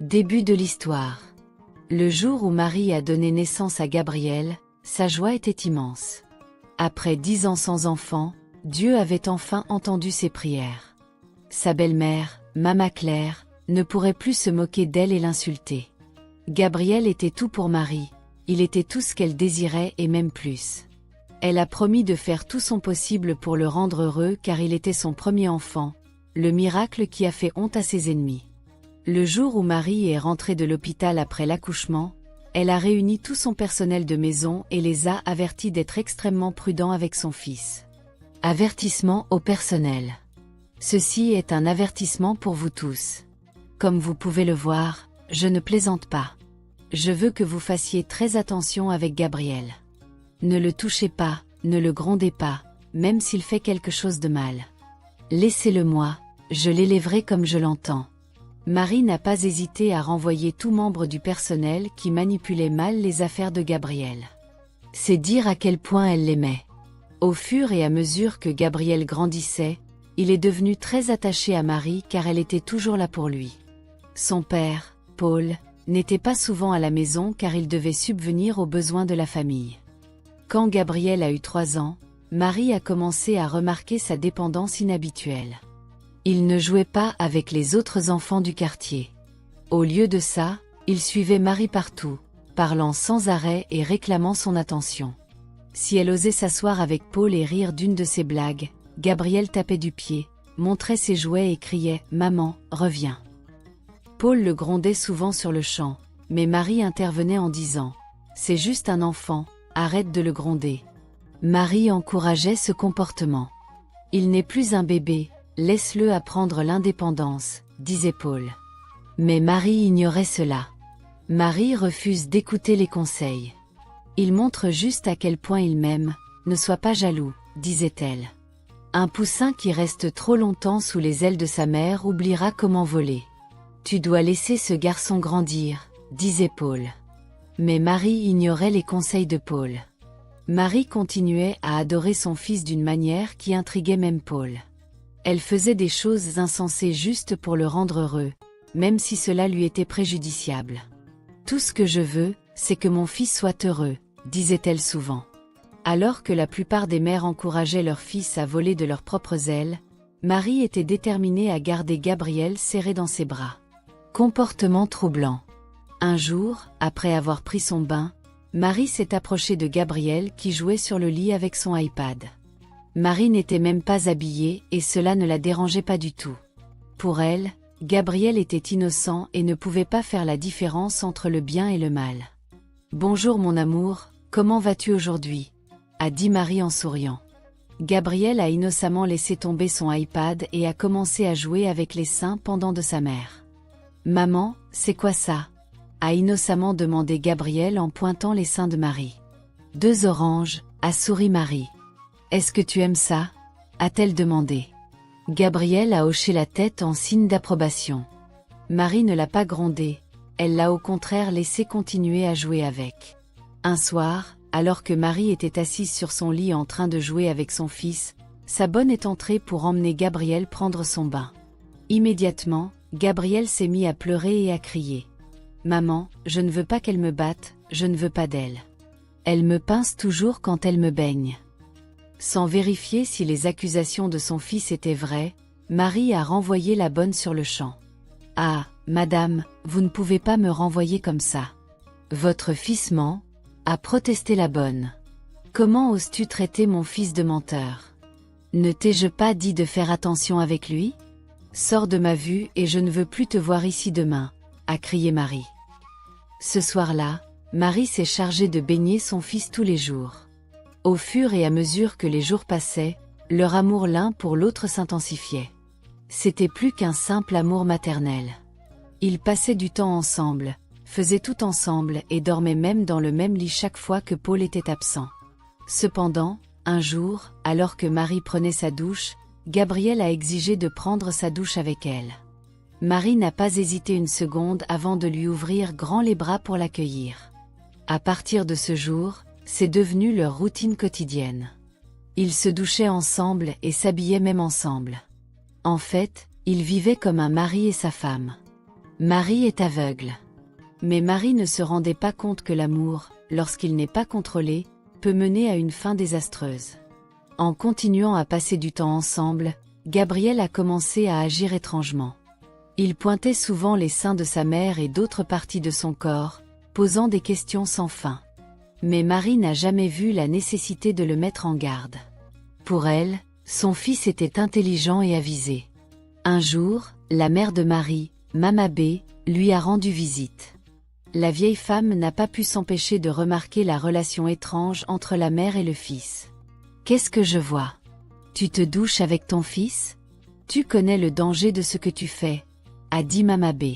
Début de l'histoire. Le jour où Marie a donné naissance à Gabriel, sa joie était immense. Après 10 ans sans enfant, Dieu avait enfin entendu ses prières. Sa belle-mère, Mama Claire, ne pourrait plus se moquer d'elle et l'insulter. Gabriel était tout pour Marie, il était tout ce qu'elle désirait et même plus. Elle a promis de faire tout son possible pour le rendre heureux car il était son premier enfant, le miracle qui a fait honte à ses ennemis. Le jour où Marie est rentrée de l'hôpital après l'accouchement, elle a réuni tout son personnel de maison et les a avertis d'être extrêmement prudents avec son fils. Avertissement au personnel. Ceci est un avertissement pour vous tous. Comme vous pouvez le voir, je ne plaisante pas. Je veux que vous fassiez très attention avec Gabriel. Ne le touchez pas, ne le grondez pas, même s'il fait quelque chose de mal. Laissez-le moi, je l'élèverai comme je l'entends. Marie n'a pas hésité à renvoyer tout membre du personnel qui manipulait mal les affaires de Gabriel. C'est dire à quel point elle l'aimait. Au fur et à mesure que Gabriel grandissait, il est devenu très attaché à Marie car elle était toujours là pour lui. Son père, Paul, n'était pas souvent à la maison car il devait subvenir aux besoins de la famille. Quand Gabriel a eu 3 ans, Marie a commencé à remarquer sa dépendance inhabituelle. Il ne jouait pas avec les autres enfants du quartier. Au lieu de ça, il suivait Marie partout, parlant sans arrêt et réclamant son attention. Si elle osait s'asseoir avec Paul et rire d'une de ses blagues, Gabriel tapait du pied, montrait ses jouets et criait « Maman, reviens ». Paul le grondait souvent sur le champ, mais Marie intervenait en disant « C'est juste un enfant, arrête de le gronder ». Marie encourageait ce comportement. « Il n'est plus un bébé, laisse-le apprendre l'indépendance », disait Paul. Mais Marie ignorait cela. Marie refuse d'écouter les conseils. « Il montre juste à quel point il m'aime, ne sois pas jaloux », disait-elle. Un poussin qui reste trop longtemps sous les ailes de sa mère oubliera comment voler. « Tu dois laisser ce garçon grandir », disait Paul. Mais Marie ignorait les conseils de Paul. Marie continuait à adorer son fils d'une manière qui intriguait même Paul. Elle faisait des choses insensées juste pour le rendre heureux, même si cela lui était préjudiciable. « Tout ce que je veux, c'est que mon fils soit heureux », disait-elle souvent. Alors que la plupart des mères encourageaient leurs fils à voler de leurs propres ailes, Marie était déterminée à garder Gabriel serré dans ses bras. Comportement troublant. Un jour, après avoir pris son bain, Marie s'est approchée de Gabriel qui jouait sur le lit avec son iPad. Marie n'était même pas habillée et cela ne la dérangeait pas du tout. Pour elle, Gabriel était innocent et ne pouvait pas faire la différence entre le bien et le mal. « Bonjour mon amour, comment vas-tu aujourd'hui ?» a dit Marie en souriant. Gabriel a innocemment laissé tomber son iPad et a commencé à jouer avec les seins pendants de sa mère. « Maman, c'est quoi ça ?» a innocemment demandé Gabriel en pointant les seins de Marie. « 2 oranges, a souri Marie. « Est-ce que tu aimes ça ?» a-t-elle demandé. Gabriel a hoché la tête en signe d'approbation. Marie ne l'a pas grondé, elle l'a au contraire laissé continuer à jouer avec. Un soir, alors que Marie était assise sur son lit en train de jouer avec son fils, sa bonne est entrée pour emmener Gabriel prendre son bain. Immédiatement, Gabriel s'est mis à pleurer et à crier. « Maman, je ne veux pas qu'elle me batte, je ne veux pas d'elle. Elle me pince toujours quand elle me baigne. » Sans vérifier si les accusations de son fils étaient vraies, Marie a renvoyé la bonne sur le champ. « Ah, madame, vous ne pouvez pas me renvoyer comme ça. Votre fils ment ?» a protesté la bonne. « Comment oses-tu traiter mon fils de menteur? Ne t'ai-je pas dit de faire attention avec lui? Sors de ma vue et je ne veux plus te voir ici demain », a crié Marie. Ce soir-là, Marie s'est chargée de baigner son fils tous les jours. Au fur et à mesure que les jours passaient, leur amour l'un pour l'autre s'intensifiait. C'était plus qu'un simple amour maternel. Ils passaient du temps ensemble, faisaient tout ensemble et dormaient même dans le même lit chaque fois que Paul était absent. Cependant, un jour, alors que Marie prenait sa douche, Gabriel a exigé de prendre sa douche avec elle. Marie n'a pas hésité une seconde avant de lui ouvrir grand les bras pour l'accueillir. À partir de ce jour, c'est devenu leur routine quotidienne. Ils se douchaient ensemble et s'habillaient même ensemble. En fait, ils vivaient comme un mari et sa femme. Marie est aveugle. Mais Marie ne se rendait pas compte que l'amour, lorsqu'il n'est pas contrôlé, peut mener à une fin désastreuse. En continuant à passer du temps ensemble, Gabriel a commencé à agir étrangement. Il pointait souvent les seins de sa mère et d'autres parties de son corps, posant des questions sans fin. Mais Marie n'a jamais vu la nécessité de le mettre en garde. Pour elle, son fils était intelligent et avisé. Un jour, la mère de Marie, Mama B, lui a rendu visite. La vieille femme n'a pas pu s'empêcher de remarquer la relation étrange entre la mère et le fils. « Qu'est-ce que je vois? Tu te douches avec ton fils? Tu connais le danger de ce que tu fais, » a dit Mama B.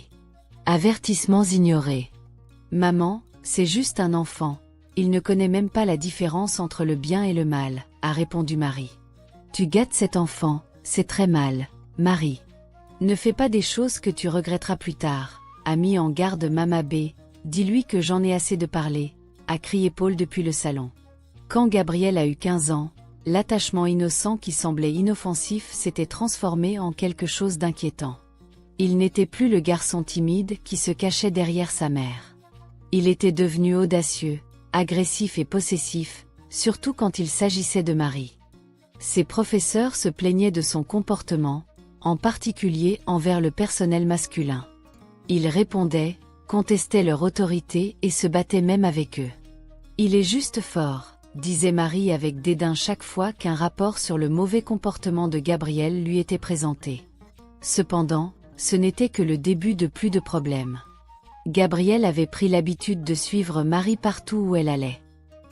Avertissements ignorés. « Maman, c'est juste un enfant, il ne connaît même pas la différence entre le bien et le mal, » a répondu Marie. « Tu gâtes cet enfant, c'est très mal, Marie. Ne fais pas des choses que tu regretteras plus tard, » a mis en garde Mama B. « Dis-lui que j'en ai assez de parler, » a crié Paul depuis le salon. Quand Gabriel a eu 15 ans, l'attachement innocent qui semblait inoffensif s'était transformé en quelque chose d'inquiétant. Il n'était plus le garçon timide qui se cachait derrière sa mère. Il était devenu audacieux, agressif et possessif, surtout quand il s'agissait de Marie. Ses professeurs se plaignaient de son comportement, en particulier envers le personnel masculin. Il répondait, contestait leur autorité et se battait même avec eux. « Il est juste fort », disait Marie avec dédain chaque fois qu'un rapport sur le mauvais comportement de Gabriel lui était présenté. Cependant, ce n'était que le début de plus de problèmes. Gabriel avait pris l'habitude de suivre Marie partout où elle allait.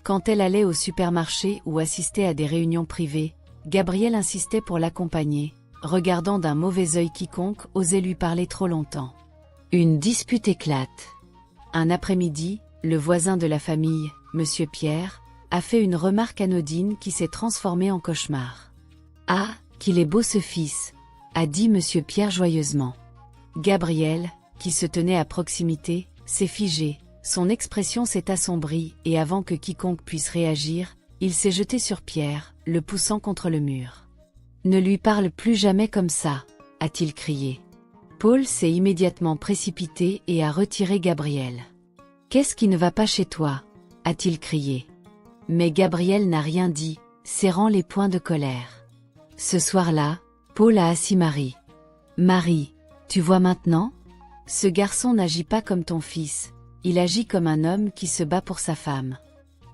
Quand elle allait au supermarché ou assistait à des réunions privées, Gabriel insistait pour l'accompagner, regardant d'un mauvais œil quiconque osait lui parler trop longtemps. Une dispute éclate. Un après-midi, le voisin de la famille, Monsieur Pierre, a fait une remarque anodine qui s'est transformée en cauchemar. « Ah, qu'il est beau ce fils !» a dit Monsieur Pierre joyeusement. Gabriel, qui se tenait à proximité, s'est figé, son expression s'est assombrie et avant que quiconque puisse réagir, il s'est jeté sur Pierre, le poussant contre le mur. « Ne lui parle plus jamais comme ça !» a-t-il crié. Paul s'est immédiatement précipité et a retiré Gabriel. « Qu'est-ce qui ne va pas chez toi ?» a-t-il crié. Mais Gabriel n'a rien dit, serrant les poings de colère. Ce soir-là, Paul a assis Marie. « Marie, tu vois maintenant? Ce garçon n'agit pas comme ton fils, il agit comme un homme qui se bat pour sa femme. »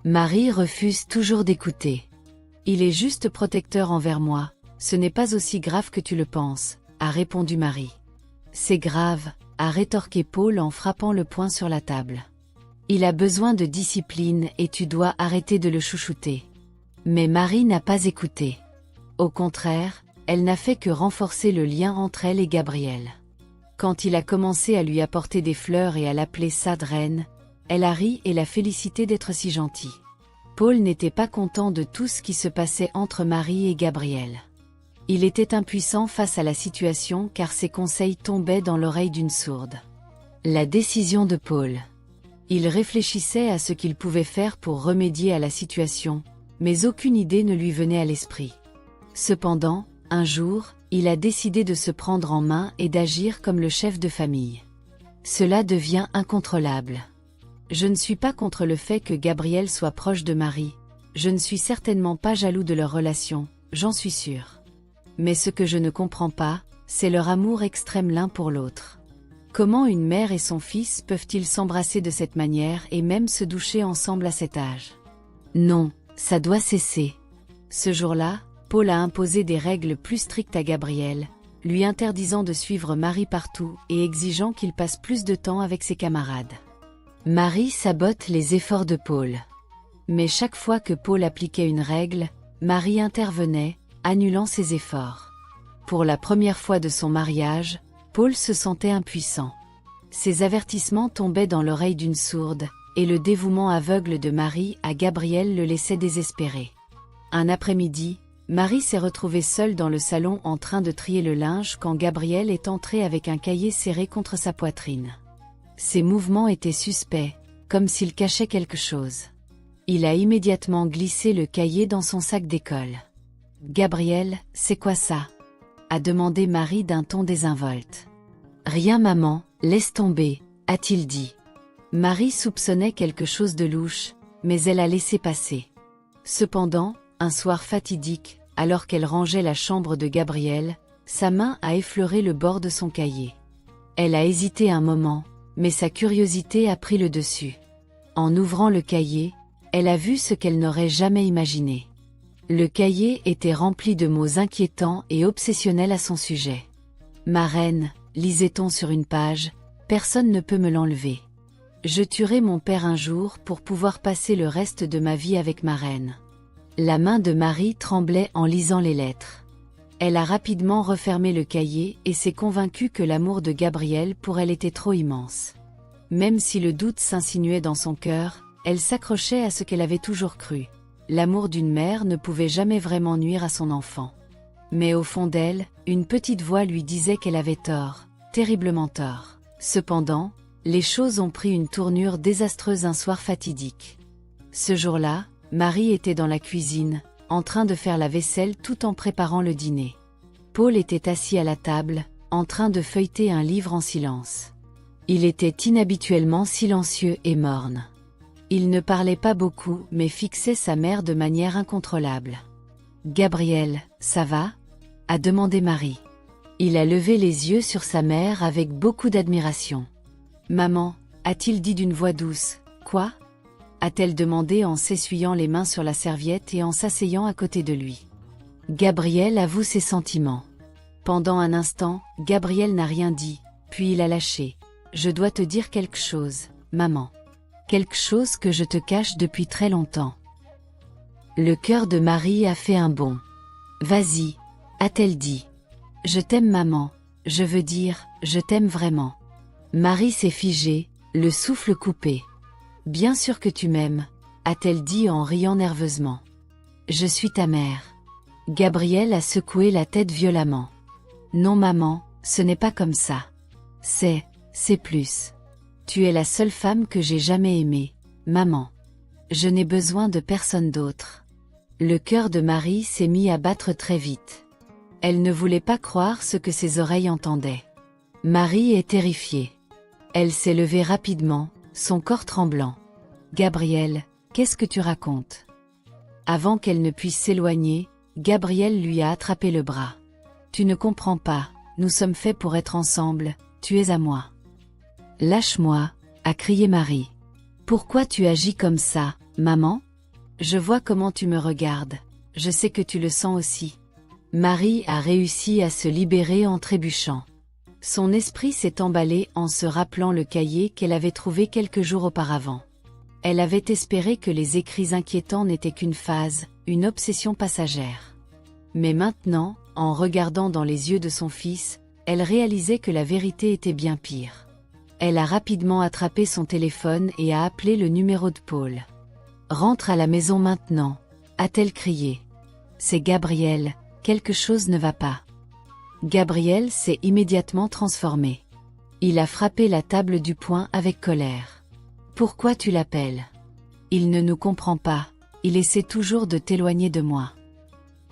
Marie refuse toujours d'écouter. « Il est juste protecteur envers moi, ce n'est pas aussi grave que tu le penses, » a répondu Marie. « C'est grave, » a rétorqué Paul en frappant le poing sur la table. « Il a besoin de discipline et tu dois arrêter de le chouchouter. » Mais Marie n'a pas écouté. Au contraire, elle n'a fait que renforcer le lien entre elle et Gabriel. Quand il a commencé à lui apporter des fleurs et à l'appeler sa reine, elle a ri et l'a félicité d'être si gentil. Paul n'était pas content de tout ce qui se passait entre Marie et Gabriel. Il était impuissant face à la situation car ses conseils tombaient dans l'oreille d'une sourde. La décision de Paul. Il réfléchissait à ce qu'il pouvait faire pour remédier à la situation, mais aucune idée ne lui venait à l'esprit. Cependant, un jour, il a décidé de se prendre en main et d'agir comme le chef de famille. Cela devient incontrôlable. Je ne suis pas contre le fait que Gabriel soit proche de Marie, je ne suis certainement pas jaloux de leur relation, j'en suis sûr. Mais ce que je ne comprends pas, c'est leur amour extrême l'un pour l'autre. Comment une mère et son fils peuvent-ils s'embrasser de cette manière et même se doucher ensemble à cet âge? Non, ça doit cesser. Ce jour-là, Paul a imposé des règles plus strictes à Gabriel, lui interdisant de suivre Marie partout et exigeant qu'il passe plus de temps avec ses camarades. Marie sabote les efforts de Paul. Mais chaque fois que Paul appliquait une règle, Marie intervenait, annulant ses efforts. Pour la première fois de son mariage, Paul se sentait impuissant. Ses avertissements tombaient dans l'oreille d'une sourde, et le dévouement aveugle de Marie à Gabriel le laissait désespéré. Un après-midi, Marie s'est retrouvée seule dans le salon en train de trier le linge quand Gabriel est entré avec un cahier serré contre sa poitrine. Ses mouvements étaient suspects, comme s'il cachait quelque chose. Il a immédiatement glissé le cahier dans son sac d'école. « Gabriel, c'est quoi ça ?» a demandé Marie d'un ton désinvolte. « Rien maman, Laisse tomber, a-t-il dit. Marie soupçonnait quelque chose de louche, mais elle a laissé passer. Cependant, un soir fatidique, alors qu'elle rangeait la chambre de Gabriel, sa main a effleuré le bord de son cahier. Elle a hésité un moment, mais sa curiosité a pris le dessus. En ouvrant le cahier, elle a vu ce qu'elle n'aurait jamais imaginé. Le cahier était rempli de mots inquiétants et obsessionnels à son sujet. « Ma reine », lisait-on sur une page, « personne ne peut me l'enlever. Je tuerai mon père un jour pour pouvoir passer le reste de ma vie avec ma reine. » La main de Marie tremblait en lisant les lettres. Elle a rapidement refermé le cahier et s'est convaincue que l'amour de Gabriel pour elle était trop immense. Même si le doute s'insinuait dans son cœur, elle s'accrochait à ce qu'elle avait toujours cru. L'amour d'une mère ne pouvait jamais vraiment nuire à son enfant. Mais au fond d'elle, une petite voix lui disait qu'elle avait tort, terriblement tort. Cependant, les choses ont pris une tournure désastreuse un soir fatidique. Ce jour-là, Marie était dans la cuisine, en train de faire la vaisselle tout en préparant le dîner. Paul était assis à la table, en train de feuilleter un livre en silence. Il était inhabituellement silencieux et morne. Il ne parlait pas beaucoup mais fixait sa mère de manière incontrôlable. « Gabriel, ça va ?» a demandé Marie. Il a levé les yeux sur sa mère avec beaucoup d'admiration. « Maman » a-t-il dit d'une voix douce. « Quoi ?» a-t-elle demandé en s'essuyant les mains sur la serviette et en s'asseyant à côté de lui. Gabriel avoue ses sentiments. Pendant un instant, Gabriel n'a rien dit, puis il a lâché. « Je dois te dire quelque chose, maman. Quelque chose que je te cache depuis très longtemps. » Le cœur de Marie a fait un bond. « Vas-y » a-t-elle dit. « Je t'aime maman, je veux dire, je t'aime vraiment. » Marie s'est figée, le souffle coupé. « Bien sûr que tu m'aimes » a-t-elle dit en riant nerveusement. « Je suis ta mère. » Gabriel a secoué la tête violemment. « Non maman, ce n'est pas comme ça. C'est plus. Tu es la seule femme que j'ai jamais aimée, maman. Je n'ai besoin de personne d'autre. » Le cœur de Marie s'est mis à battre très vite. Elle ne voulait pas croire ce que ses oreilles entendaient. Marie est terrifiée. Elle s'est levée rapidement, son corps tremblant. « Gabriel, qu'est-ce que tu racontes ?» Avant qu'elle ne puisse s'éloigner, Gabriel lui a attrapé le bras. « Tu ne comprends pas, nous sommes faits pour être ensemble, tu es à moi. »« Lâche-moi » a crié Marie. « Pourquoi tu agis comme ça, maman ? Je vois comment tu me regardes, je sais que tu le sens aussi. » Marie a réussi à se libérer en trébuchant. Son esprit s'est emballé en se rappelant le cahier qu'elle avait trouvé quelques jours auparavant. Elle avait espéré que les écrits inquiétants n'étaient qu'une phase, une obsession passagère. Mais maintenant, en regardant dans les yeux de son fils, elle réalisait que la vérité était bien pire. Elle a rapidement attrapé son téléphone et a appelé le numéro de Paul. « Rentre à la maison maintenant » a-t-elle crié. « C'est Gabriel, quelque chose ne va pas. » Gabriel s'est immédiatement transformé. Il a frappé la table du poing avec colère. « Pourquoi tu l'appelles ? Il ne nous comprend pas, il essaie toujours de t'éloigner de moi. »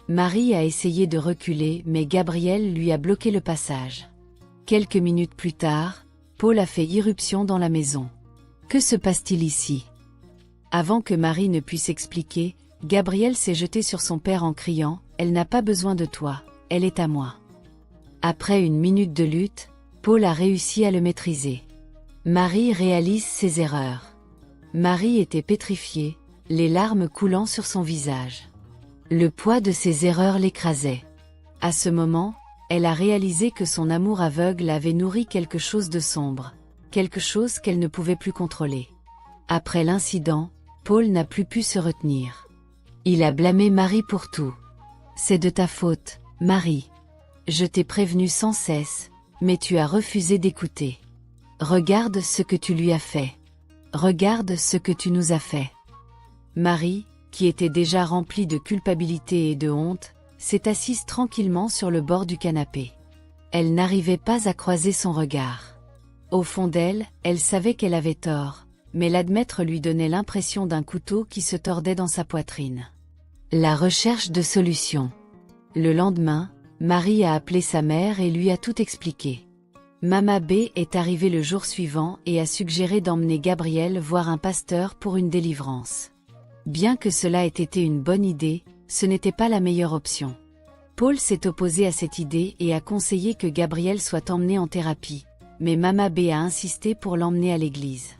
Marie a essayé de reculer mais Gabriel lui a bloqué le passage. Quelques minutes plus tard, Paul a fait irruption dans la maison. « Que se passe-t-il ici ?» Avant que Marie ne puisse expliquer, Gabriel s'est jeté sur son père en criant « Elle n'a pas besoin de toi, elle est à moi. » Après une minute de lutte, Paul a réussi à le maîtriser. Marie réalise ses erreurs. Marie était pétrifiée, les larmes coulant sur son visage. Le poids de ses erreurs l'écrasait. À ce moment, elle a réalisé que son amour aveugle avait nourri quelque chose de sombre, quelque chose qu'elle ne pouvait plus contrôler. Après l'incident, Paul n'a plus pu se retenir. Il a blâmé Marie pour tout. « C'est de ta faute, Marie. Je t'ai prévenu sans cesse, mais tu as refusé d'écouter. Regarde ce que tu lui as fait. Regarde ce que tu nous as fait. » Marie, qui était déjà remplie de culpabilité et de honte, s'est assise tranquillement sur le bord du canapé. Elle n'arrivait pas à croiser son regard. Au fond d'elle, elle savait qu'elle avait tort, mais l'admettre lui donnait l'impression d'un couteau qui se tordait dans sa poitrine. La recherche de solutions. Le lendemain, Marie a appelé sa mère et lui a tout expliqué. Mama B est arrivée le jour suivant et a suggéré d'emmener Gabriel voir un pasteur pour une délivrance. Bien que cela ait été une bonne idée, ce n'était pas la meilleure option. Paul s'est opposé à cette idée et a conseillé que Gabriel soit emmené en thérapie, mais Mama B a insisté pour l'emmener à l'église.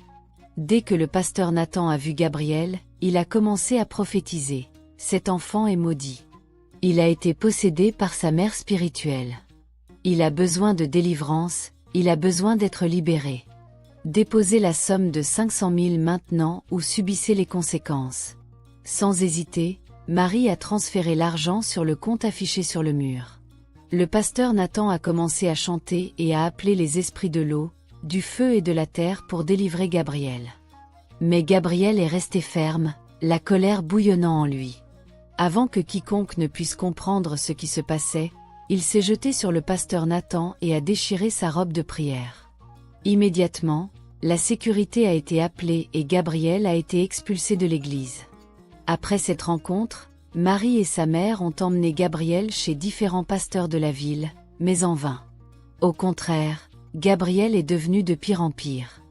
Dès que le pasteur Nathan a vu Gabriel, il a commencé à prophétiser. Cet enfant est maudit. Il a été possédé par sa mère spirituelle. Il a besoin de délivrance, il a besoin d'être libéré. Déposez la somme de 500 000 maintenant ou subissez les conséquences. Sans hésiter, Marie a transféré l'argent sur le compte affiché sur le mur. Le pasteur Nathan a commencé à chanter et à appeler les esprits de l'eau, du feu et de la terre pour délivrer Gabriel. Mais Gabriel est resté ferme, la colère bouillonnant en lui. Avant que quiconque ne puisse comprendre ce qui se passait, il s'est jeté sur le pasteur Nathan et a déchiré sa robe de prière. Immédiatement, la sécurité a été appelée et Gabriel a été expulsé de l'église. Après cette rencontre, Marie et sa mère ont emmené Gabriel chez différents pasteurs de la ville, mais en vain. Au contraire, Gabriel est devenu de pire en pire.